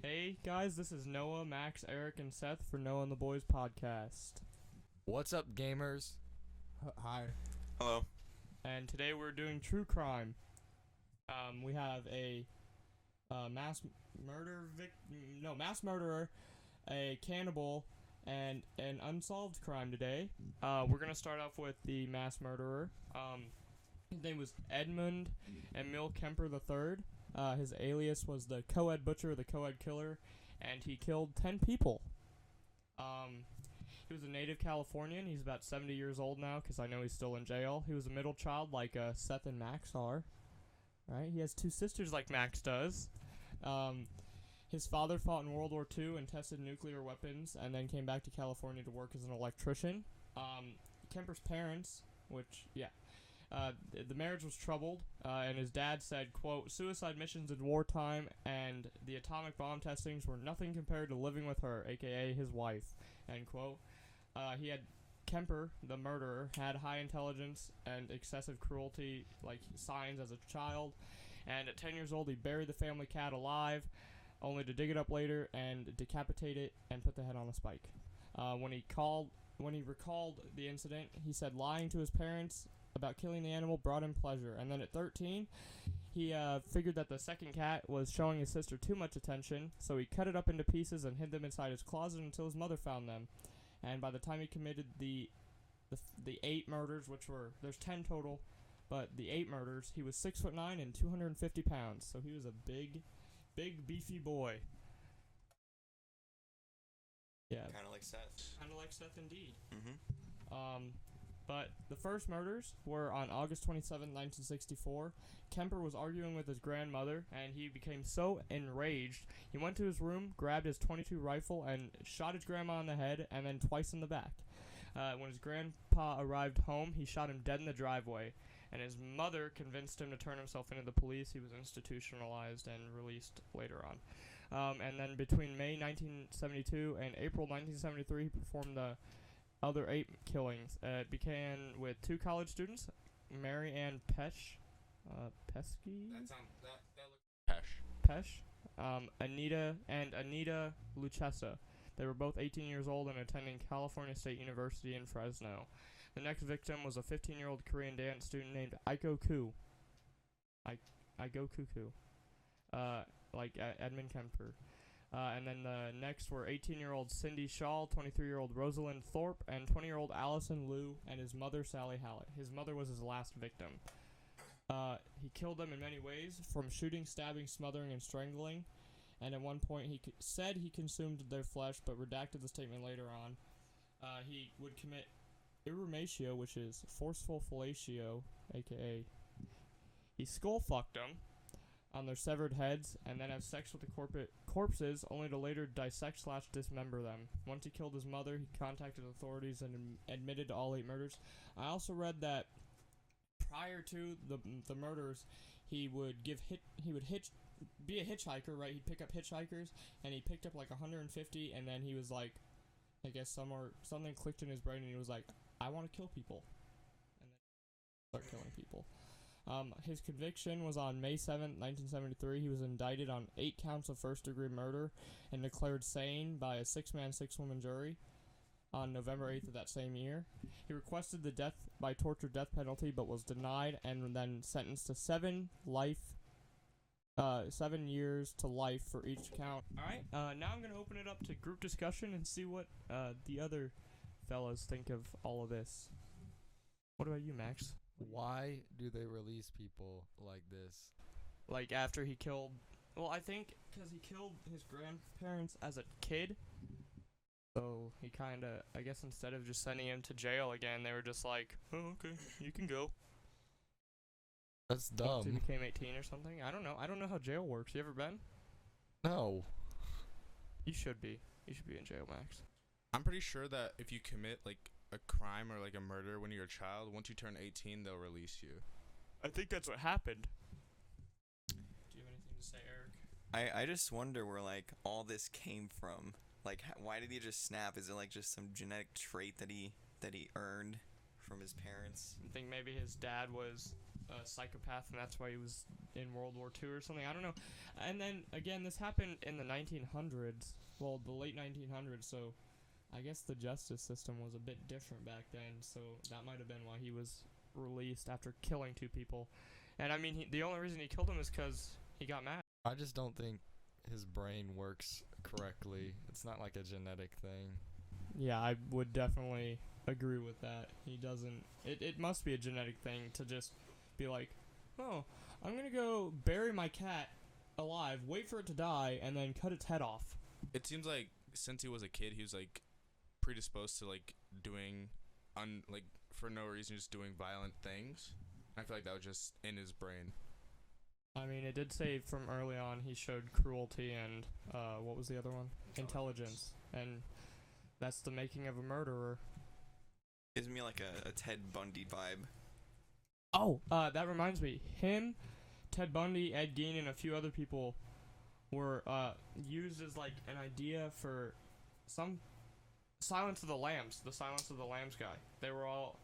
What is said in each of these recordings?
Hey guys, this is Noah, Max, Eric, and Seth for Noah and the Boys podcast. What's up, gamers? Hi. Hello. And today we're doing true crime. We have a mass murderer, a cannibal, and an unsolved crime today. We're gonna start off with the mass murderer. His name was Edmund Emil Kemper III. His alias was the Co-Ed Butcher, the Co-Ed Killer, and he killed 10 people. He was a native Californian. He's about 70 years old now, because I know he's still in jail. He was a middle child like Seth and Max are. Right? He has two sisters like Max does. His father fought in World War II and tested nuclear weapons, and then came back to California to work as an electrician. Kemper's parents, the marriage was troubled, and his dad said, quote, "Suicide missions in wartime and the atomic bomb testings were nothing compared to living with her, aka his wife," end quote. Kemper, the murderer, had high intelligence and excessive cruelty, like signs as a child, and at 10 years old he buried the family cat alive, only to dig it up later and decapitate it and put the head on a spike. When he recalled the incident, he said lying to his parents about killing the animal brought him pleasure. And then at 13, he figured that the second cat was showing his sister too much attention, so he cut it up into pieces and hid them inside his closet until his mother found them. And by the time he committed the 8 murders, there's 10 total, but the 8 murders, he was 6'9" and 250 pounds, so he was a big beefy boy. Yeah. Kind of like Seth. Kind of like Seth, indeed. Mm-hmm. But the first murders were on August 27, 1964. Kemper was arguing with his grandmother, and he became so enraged, he went to his room, grabbed his .22 rifle, and shot his grandma in the head, and then twice in the back. When his grandpa arrived home, he shot him dead in the driveway, and his mother convinced him to turn himself into the police. He was institutionalized and released later on. And then between May 1972 and April 1973, he performed the other 8 killings. It began with 2 college students, Mary Ann Pesce, Anita Lucchesa. They were both 18 years old and attending California State University in Fresno. The next victim was a 15-year-old Korean dance student named Aiko Koo. Edmund Kemper. And then the next were 18-year-old Cindy Shaw, 23-year-old Rosalind Thorpe, and 20-year-old Allison Liu, and his mother, Sally Hallett. His mother was his last victim. He killed them in many ways, from shooting, stabbing, smothering, and strangling. And at one point he said he consumed their flesh, but redacted the statement later on. He would commit irrumatio, which is forceful fellatio, aka he skull-fucked them on their severed heads, and then have sex with the corpses, only to later dissect/dismember them. Once he killed his mother, he contacted authorities and admitted to all 8 murders. I also read that prior to the murders, he would be a hitchhiker, right? He'd pick up hitchhikers, and he picked up like 150, and then he was like, I guess something clicked in his brain, and he was like, I want to kill people, and then start killing people. His conviction was on May 7th, 1973. He was indicted on 8 counts of first-degree murder and declared sane by a 6-man, 6-woman jury on November 8th of that same year. He requested the death by torture death penalty, but was denied, and then sentenced to 7 years to life for each count. Alright, now I'm going to open it up to group discussion and see what the other fellas think of all of this. What about you, Max? Why do they release people like this? Like after he killed... Well, I think because he killed his grandparents as a kid. So he kind of... I guess instead of just sending him to jail again, they were just like, oh, okay, you can go. That's Once he dumb. became 18 or something. I don't know. I don't know how jail works. You ever been? No. You should be. You should be in jail, Max. I'm pretty sure that if you commit like a crime or like a murder when you're a child, once you turn 18, they'll release you. I think that's what happened. Do you have anything to say, Eric? I just wonder where like all this came from. Like, why did he just snap? Is it like just some genetic trait that he earned from his parents? I think maybe his dad was a psychopath, and that's why he was in World War II or something. I don't know. And then again, this happened in the 1900s. Well, the late 1900s. So I guess the justice system was a bit different back then. So that might have been why he was released after killing 2 people. And I mean, the only reason he killed him is because he got mad. I just don't think his brain works correctly. It's not like a genetic thing. Yeah, I would definitely agree with that. He doesn't. It must be a genetic thing to just be like, oh, I'm gonna go bury my cat alive, wait for it to die, and then cut its head off. It seems like since he was a kid, he was like predisposed to like doing, like for no reason, just doing violent things. I feel like that was just in his brain. I mean, it did say from early on he showed cruelty and what was the other one? Intelligence, and that's the making of a murderer. Gives me like a Ted Bundy vibe. Oh, that reminds me. Him, Ted Bundy, Ed Gein, and a few other people were used as like an idea for some Silence of the Lambs. The Silence of the Lambs guy. They were all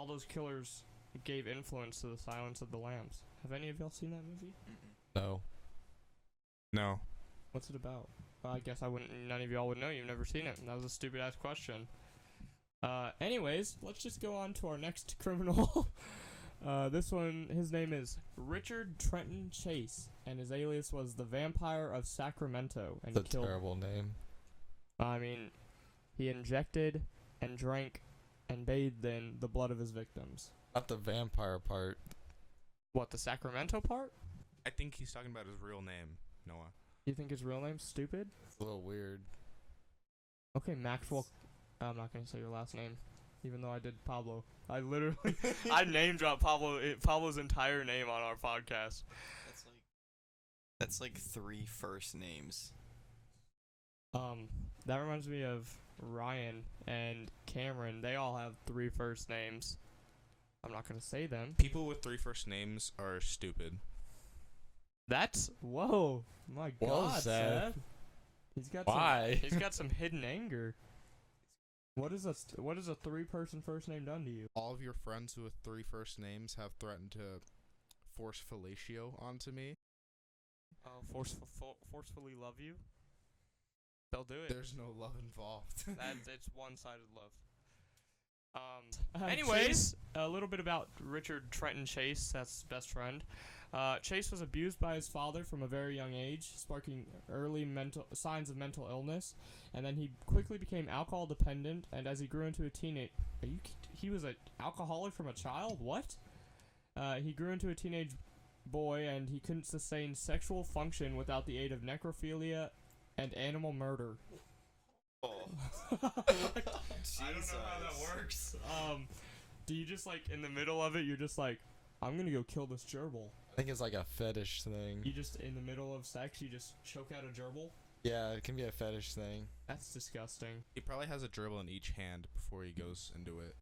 those killers gave influence to the Silence of the Lambs. Have any of y'all seen that movie? No. No. What's it about? Well, I guess none of y'all would know. You've never seen it. That was a stupid ass question. Anyways, let's just go on to our next criminal. This one, his name is Richard Trenton Chase, and his alias was the Vampire of Sacramento. And That's a terrible name. I mean, he injected and drank and bathed in the blood of his victims. Not the vampire part. What, the Sacramento part? I think he's talking about his real name, Noah. You think his real name's stupid? It's a little weird. Okay, Maxwell. I'm not gonna say your last name, even though I did Pablo. I literally, I name dropped Pablo's entire name on our podcast. That's like 3 first names. That reminds me of Ryan and Cameron. They all have 3 first names. I'm not gonna say them. People with 3 first names are stupid. That's whoa, my God, Seth. He's got Why? he's got some hidden anger. What is a 3-person first name done to you? All of your friends with 3 first names have threatened to force fellatio onto me. Oh, forcefully love you? They'll do it. There's no love involved. It's one-sided love. Anyways, a little bit about Richard Trenton Chase, that's his best friend. Chase was abused by his father from a very young age, sparking early signs of mental illness, and then he quickly became alcohol dependent, and as he grew into a teenage... he was an alcoholic from a child? What? He grew into a teenage boy, and he couldn't sustain sexual function without the aid of necrophilia and animal murder. Oh. I don't know how that works. Do you just like in the middle of it? You're just like, I'm gonna go kill this gerbil. I think it's like a fetish thing. You just in the middle of sex, you just choke out a gerbil. Yeah, it can be a fetish thing. That's disgusting. He probably has a gerbil in each hand before he goes into it.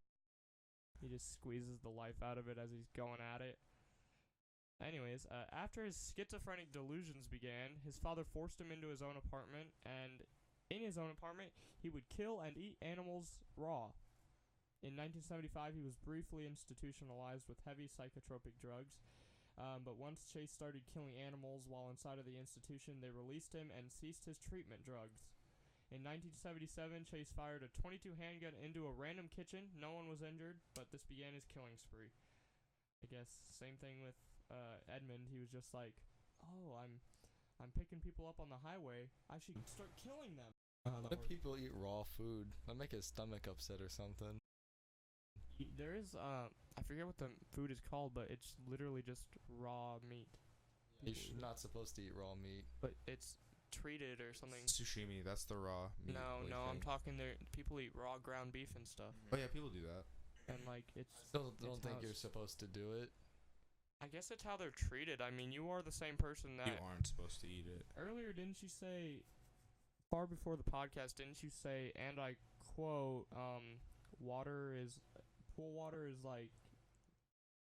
He just squeezes the life out of it as he's going at it. Anyways, after his schizophrenic delusions began, his father forced him into his own apartment, and in his own apartment, he would kill and eat animals raw. In 1975, he was briefly institutionalized with heavy psychotropic drugs, but once Chase started killing animals while inside of the institution, they released him and ceased his treatment drugs. In 1977, Chase fired a .22 handgun into a random kitchen. No one was injured, but this began his killing spree. I guess same thing with Edmund. He was just like, oh, I'm picking people up on the highway. I should start killing them. What if people eat raw food? That'd make his stomach upset or something. There is, I forget what the food is called, but it's literally just raw meat. You're not supposed to eat raw meat. But it's treated or something. Sushimi, that's the raw meat. No, I'm talking there. People eat raw ground beef and stuff. Oh yeah, people do that. And like, it's... Still don't think you're supposed to do it. I guess it's how they're treated. I mean, you are the same person that... You aren't supposed to eat it. Earlier, didn't you say... Far before the podcast, didn't you say, and I quote, pool water is like...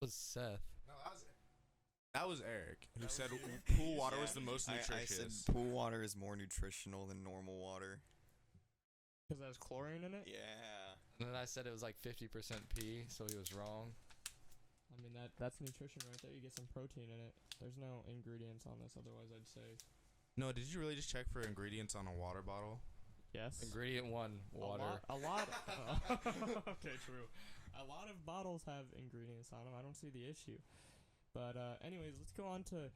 It was Seth. No, that was Eric, who said pool water was the most nutritious. I said pool water is more nutritional than normal water. Because it has chlorine in it? Yeah. And then I said it was like 50% pee, so he was wrong. I mean, that's nutrition right there. You get some protein in it. There's no ingredients on this, otherwise I'd say No, did you really just check for ingredients on a water bottle? yes. Ingredient 1, water. A lot. Okay, true. A lot of bottles have ingredients on them. I don't see the issue. But anyways, let's go on to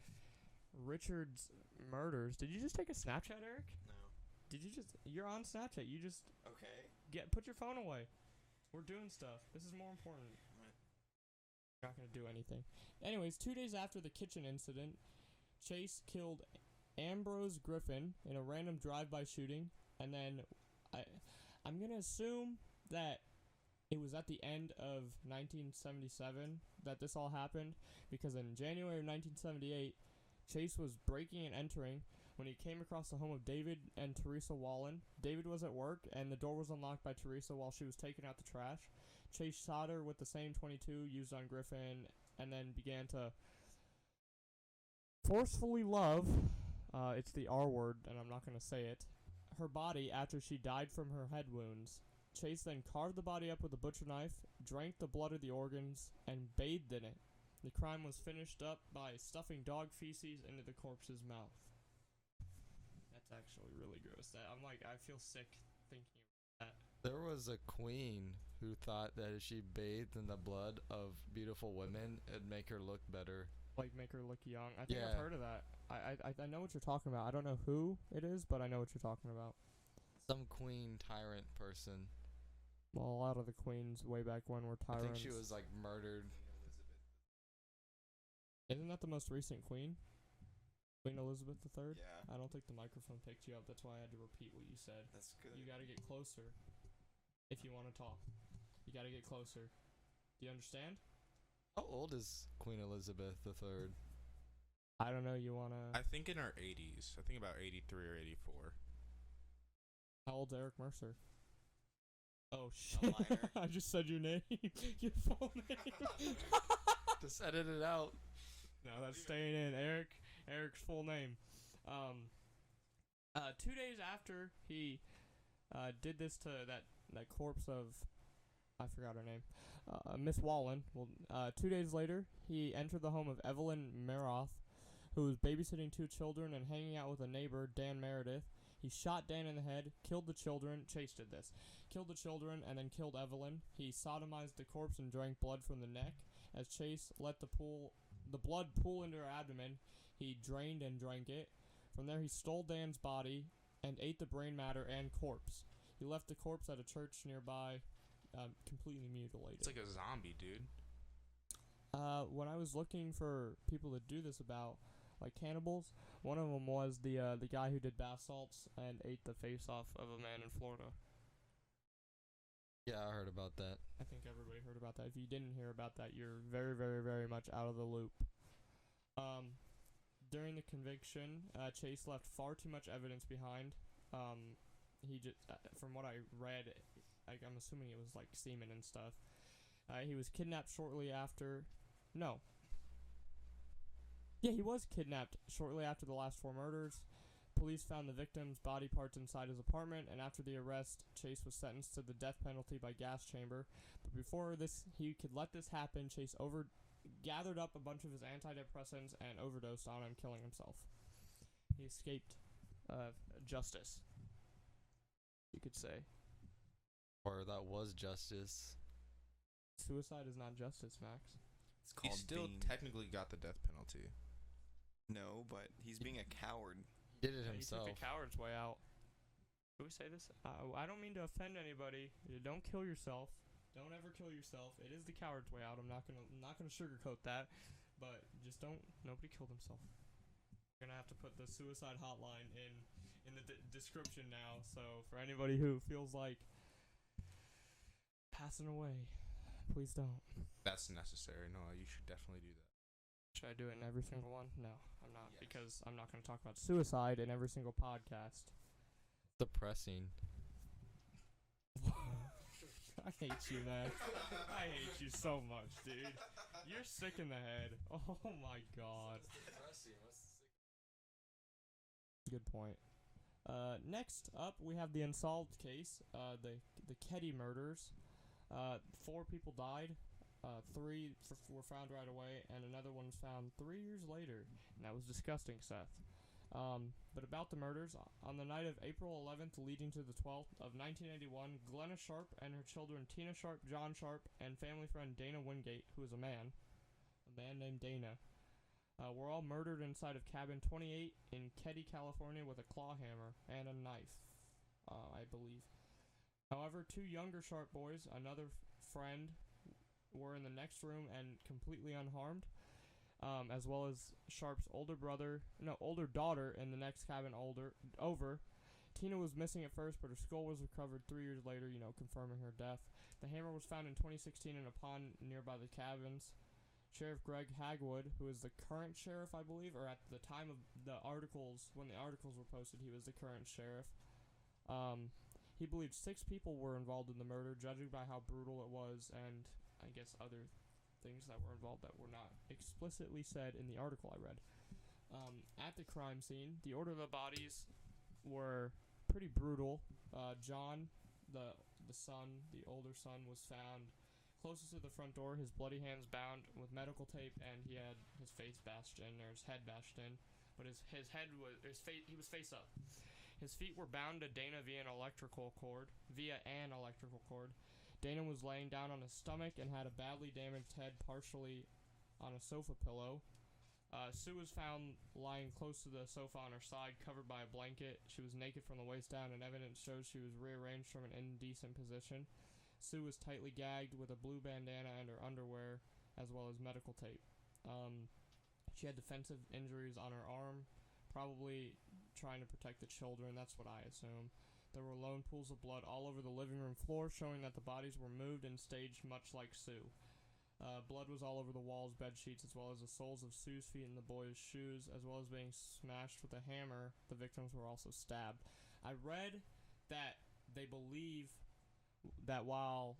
Richard's murders. Did you just take a Snapchat, Eric? No. Did you just? You're on Snapchat. You just Okay. put your phone away. We're doing stuff. This is more important. Not gonna do anything. Anyways, 2 days after the kitchen incident, Chase killed Ambrose Griffin in a random drive-by shooting, and then I'm gonna assume that it was at the end of 1977 that this all happened, because in January of 1978, Chase was breaking and entering when he came across the home of David and Teresa Wallen. David was at work, and the door was unlocked by Teresa while she was taking out the trash. Chase shot her with the same .22 used on Griffin, and then began to forcefully love, it's the R word, and I'm not going to say it, her body after she died from her head wounds. Chase then carved the body up with a butcher knife, drank the blood of the organs, and bathed in it. The crime was finished up by stuffing dog feces into the corpse's mouth. That's actually really gross. I feel sick thinking of that. There was a queen who thought that if she bathed in the blood of beautiful women, it'd make her look better. Like, make her look young. I think Yeah. I've heard of that. I know what you're talking about. I don't know who it is, but I know what you're talking about. Some queen tyrant person. Well, a lot of the queens way back when were I tyrants. think she was like murdered. Isn't that the most recent queen? Queen Elizabeth III? Yeah. I don't think the microphone picked you up. That's why I had to repeat what you said. That's good. You gotta get closer if you want to talk. You gotta get closer. Do you understand? How old is Queen Elizabeth III? I don't know. You wanna? I think in her 80s. I think about 83 or 84. How old's Eric Mercer? Oh A shit! minor. I just said your name. Your full name. Just edit it out. No, that's staying in. Eric's full name. 2 days after he did this to that corpse of, I forgot her name, Miss Wallen. Well, 2 days later, he entered the home of Evelyn Meroth, who was babysitting 2 children and hanging out with a neighbor, Dan Meredith. He shot Dan in the head, killed the children. Chase did this. Killed the children and then killed Evelyn. He sodomized the corpse and drank blood from the neck. As Chase let the blood pool into her abdomen, he drained and drank it. From there, he stole Dan's body and ate the brain matter and corpse. He left the corpse at a church nearby, completely mutilated. It's like a zombie, dude. When I was looking for people to do this about, like cannibals, one of them was the guy who did bath salts and ate the face off of a man in Florida. Yeah, I heard about that. I think everybody heard about that. If you didn't hear about that, you're very, very, very much out of the loop. During the conviction, Chase left far too much evidence behind. He just, from what I read, I'm assuming it was like semen and stuff. He was kidnapped shortly after. No. Yeah, he was kidnapped shortly after the last 4 murders. Police found the victim's body parts inside his apartment, and after the arrest, Chase was sentenced to the death penalty by gas chamber. But before he could let this happen, Chase gathered up a bunch of his antidepressants and overdosed on him, killing himself. He escaped justice, you could say. Or that was justice. Suicide is not justice, Max. It's He called still being. technically got the death penalty. No, but he's being a coward. He did it Yeah, himself. He took the coward's way out. Do we say this? I don't mean to offend anybody. Don't kill yourself. Don't ever kill yourself. It is the coward's way out. I'm not gonna sugarcoat that, but just don't. Nobody killed himself. We're gonna have to put the suicide hotline in the description now. So for anybody who feels like passing away, please don't. That's necessary. No, you should definitely do that. Should I do it in every single one? No, I'm not, Yes. because I'm not gonna talk about suicide in every single podcast. Depressing. I hate you, man. I hate you so much, dude. You're sick in the head. Oh my god. Good point. Next up, we have the unsolved case, the Keddie Murders. 4 people died Were found right away, and another one was found 3 years later, and that was disgusting, Seth. But about the murders, on the night of April 11th leading to the 12th of 1981, Glenna Sharp and her children Tina Sharp, John Sharp, and family friend Dana Wingate, who was a man named Dana, were all murdered inside of cabin 28 in Keddie, California with a claw hammer and a knife, I believe. However, 2 younger Sharp boys, another friend, were in the next room and completely unharmed, as well as Sharp's older daughter in the next cabin over. Tina was missing at first, but her skull was recovered 3 years later, confirming her death. The hammer was found in 2016 in a pond nearby the cabins. Sheriff Greg Hagwood, who is the current sheriff, I believe, or at the time of the articles, when the articles were posted, he was the current sheriff. He believed 6 people were involved in the murder, judging by how brutal it was, and I guess other things that were involved that were not explicitly said in the article I read. At the crime scene, the order of the bodies were pretty brutal. John, the older son, was found closest to the front door, his bloody hands bound with medical tape, and he had his face bashed in, or his head bashed in, but he was face up. His feet were bound to Dana via an electrical cord. Dana was laying down on his stomach and had a badly damaged head partially on a sofa pillow. Sue was found lying close to the sofa on her side, covered by a blanket. She was naked from the waist down, and evidence shows she was rearranged from an indecent position. Sue was tightly gagged with a blue bandana and her underwear, as well as medical tape. She had defensive injuries on her arm, probably trying to protect the children, that's what I assume. There were lone pools of blood all over the living room floor, showing that the bodies were moved and staged much like Sue. Blood was all over the walls, bed sheets, as well as the soles of Sue's feet and the boys' shoes, as well as being smashed with a hammer. The victims were also stabbed. I read that they believe that while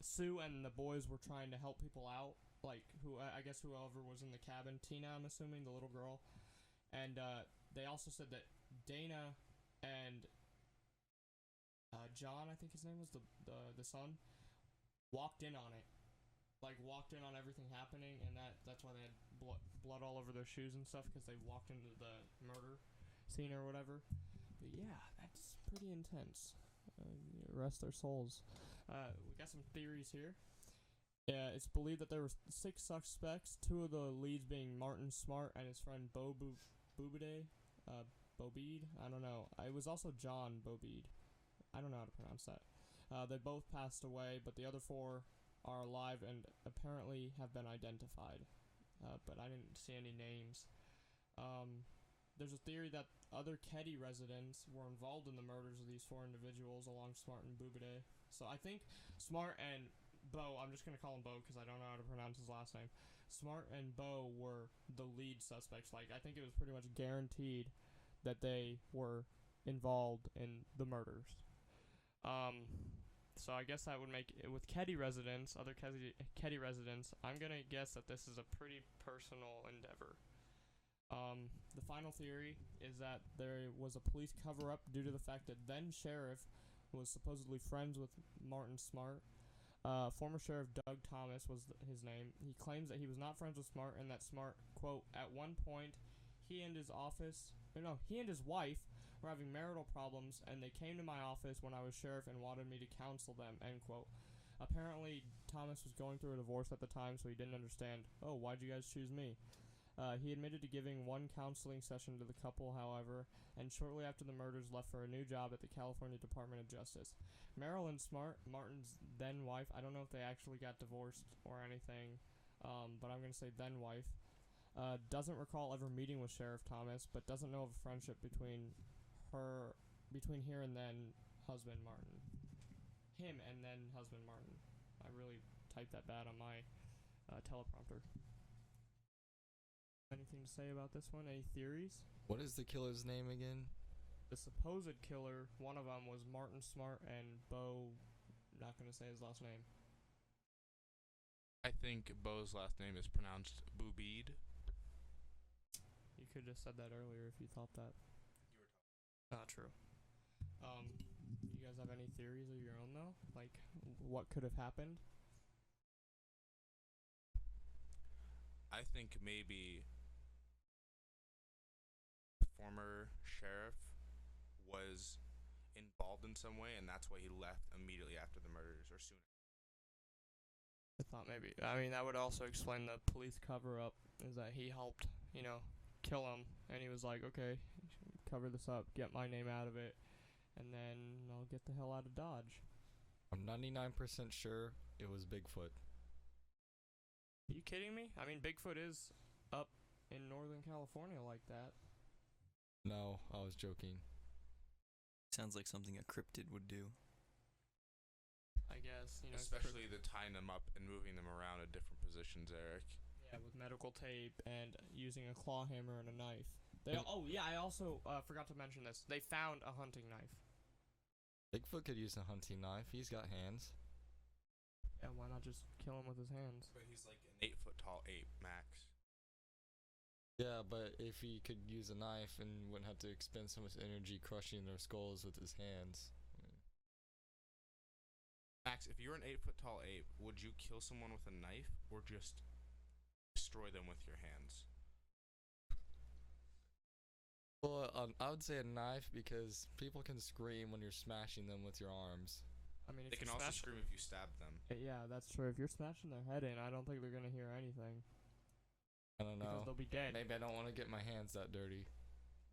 Sue and the boys were trying to help people out, like whoever was in the cabin, Tina, I'm assuming, the little girl, and they also said that Dana and John, I think his name was, the son, walked in on it, walked in on everything happening, and that's why they had blood all over their shoes and stuff, because they walked into the murder scene or whatever. But yeah, that's pretty intense. Rest their souls. We got some theories here. It's believed that there were 6 suspects, 2 of the leads being Martin Smart and his friend Bo Bobede. I don't know. It was also John Bobede. I don't know how to pronounce that. They both passed away, but the other 4 are alive and apparently have been identified. But I didn't see any names. There's a theory that other Keddie residents were involved in the murders of these 4 individuals along Smart and Bubede. So I think Smart and Bo, I'm just going to call him Bo because I don't know how to pronounce his last name. Smart and Bo were the lead suspects. I think it was pretty much guaranteed that they were involved in the murders. So I guess that would make it with Keddie residents, other Keddie residents, I'm going to guess that this is a pretty personal endeavor. The final theory is that there was a police cover-up due to the fact that then sheriff was supposedly friends with Martin Smart. Former Sheriff Doug Thomas was his name. He claims that he was not friends with Smart and that Smart, quote, at one point, he and his wife were having marital problems and they came to my office when I was sheriff and wanted me to counsel them, end quote. Apparently, Thomas was going through a divorce at the time, so he didn't understand, oh, why'd you guys choose me? He admitted to giving 1 counseling session to the couple, however, and shortly after the murders left for a new job at the California Department of Justice. Marilyn Smart, Martin's then-wife, I don't know if they actually got divorced or anything, but I'm going to say then-wife, doesn't recall ever meeting with Sheriff Thomas, but doesn't know of a friendship between here and then husband Martin. Him and then husband Martin. I really typed that bad on my teleprompter. Anything to say about this one? Any theories? What is the killer's name again? The supposed killer, one of them was Martin Smart and Bo, not going to say his last name. I think Bo's last name is pronounced Boobeed. You could have said that earlier if you thought that. You were talking. True. You guys have any theories of your own, though? Like, what could have happened? I think maybe former sheriff was involved in some way, and that's why he left immediately after the murders or soon. I thought maybe. I mean, that would also explain the police cover-up, is that he helped, kill him, and he was like, okay, cover this up, get my name out of it, and then I'll get the hell out of Dodge. I'm 99% sure it was Bigfoot. Are you kidding me? I mean, Bigfoot is up in Northern California like that. No, I was joking. Sounds like something a cryptid would do. I guess, Especially the tying them up and moving them around at different positions, Eric. Yeah, with medical tape and using a claw hammer and a knife. I also forgot to mention this. They found a hunting knife. Bigfoot could use a hunting knife. He's got hands. Yeah, why not just kill him with his hands? But he's like an 8-foot tall ape, max. Yeah, but if he could use a knife and wouldn't have to expend so much energy crushing their skulls with his hands. Max, if you're an 8-foot tall ape, would you kill someone with a knife or just destroy them with your hands? Well, I would say a knife because people can scream when you're smashing them with your arms. I mean, if They can also scream if you stab them. Yeah, that's true. If you're smashing their head in, I don't think they're gonna hear anything. I don't know. Because they'll be dead. Maybe I don't want to get my hands that dirty.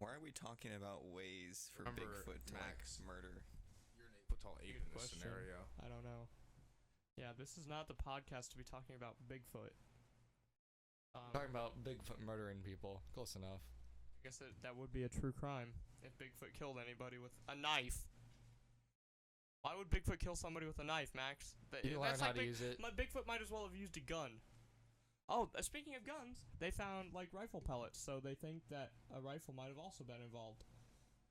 Why are we talking about ways for Remember, Bigfoot to Max, murder? You're an 8-foot tall ape Good in this question. scenario. I don't know. Yeah, this is not the podcast to be talking about Bigfoot. Talking about Bigfoot murdering people. Close enough. I guess that would be a true crime if Bigfoot killed anybody with a knife. Why would Bigfoot kill somebody with a knife, Max? You learn how to use it. My Bigfoot might as well have used a gun. Oh, speaking of guns, they found rifle pellets, so they think that a rifle might have also been involved.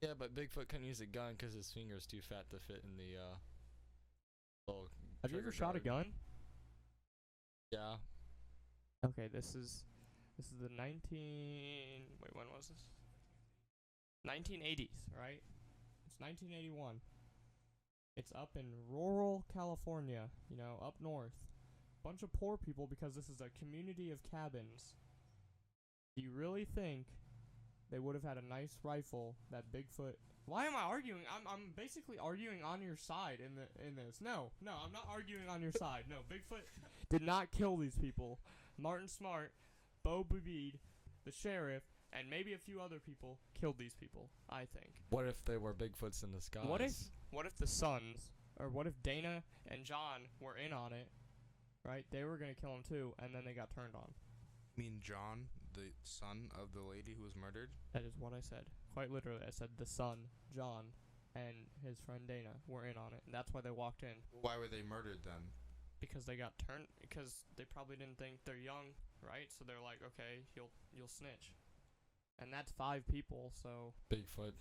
Yeah, but Bigfoot couldn't use a gun because his finger's too fat to fit in the little. Have you ever trigger shot a guard. gun? Yeah. Okay, this is the when was this? 1980s, right? It's 1981. It's up in rural California, up north. Bunch of poor people because this is a community of cabins. Do you really think they would have had a nice rifle that Bigfoot? Why am I arguing? I'm basically arguing on your side in this. No, I'm not arguing on your side. No, Bigfoot did not kill these people. Martin Smart, Bo Bubede, the sheriff, and maybe a few other people killed these people, I think. What if they were Bigfoots in disguise? What if the sons, or what if Dana and John were in on it, right? They were gonna kill him too, and then they got turned on. You mean John, the son of the lady who was murdered? That is what I said. Quite literally, I said the son, John, and his friend Dana were in on it, and that's why they walked in. Why were they murdered then? Because they got turned. Because they probably didn't think they're young, right? So they're like, okay, you'll snitch. And that's 5 people, so Bigfoot.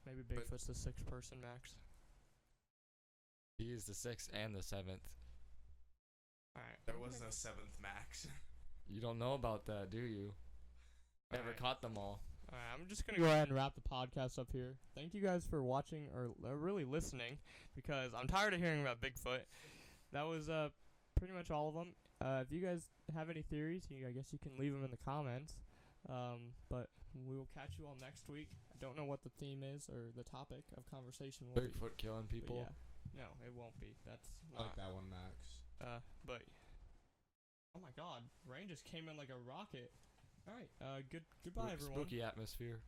maybe Bigfoot's the 6th person, Max. He is the 6th and the 7th. Alright. There was no 7th, Max. You don't know about that, do you? Never Alright. caught them all. Alright, I'm just gonna go ahead and wrap the podcast up here. Thank you guys for watching or really listening, because I'm tired of hearing about Bigfoot. That was pretty much all of them. If you guys have any theories, I guess you can leave them in the comments. But we will catch you all next week. I don't know what the theme is or the topic of conversation will be. Bigfoot killing people. Yeah. No, it won't be. That's I not. like that one, Max. But oh my God, rain just came in like a rocket. All right. Goodbye, everyone. Spooky atmosphere.